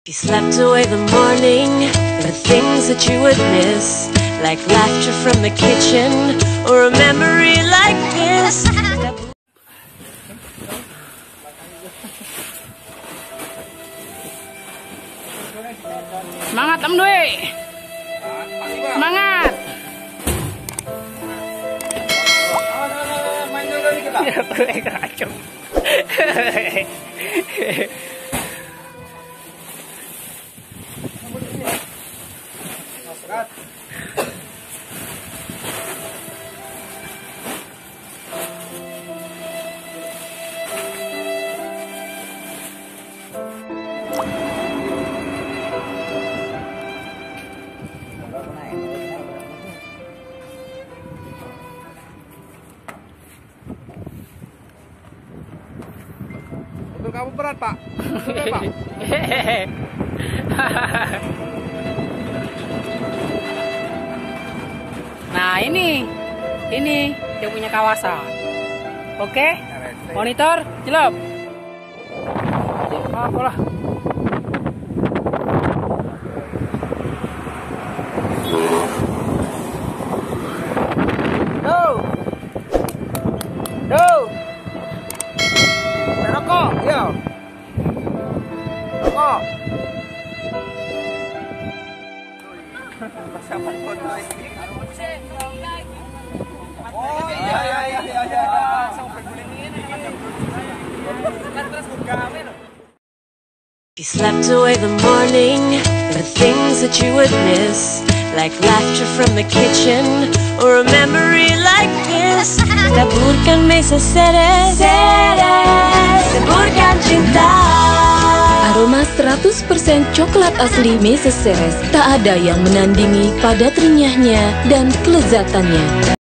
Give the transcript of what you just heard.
You slept away the morning, the things that you would miss, like laughter from the kitchen, or a memory like this. Semangat Om Dwi. Semangat. Main dulu nih kita. Kacau. Mobil kamu berat, Pak. Betul, Pak. Nah ini dia punya kawasan. Oke, monitor, jelop. Apalah. Rokok, iya. Rokok. Persiapan foto ini. Oh iya. You slept away the morning, the things that you would miss, like laughter from the kitchen, or a memory like this. Taburkan mesa seres, taburkan cinta. Aroma 100% coklat asli Mesa Ceres, tak ada yang menandingi pada renyahnya dan kelezatannya.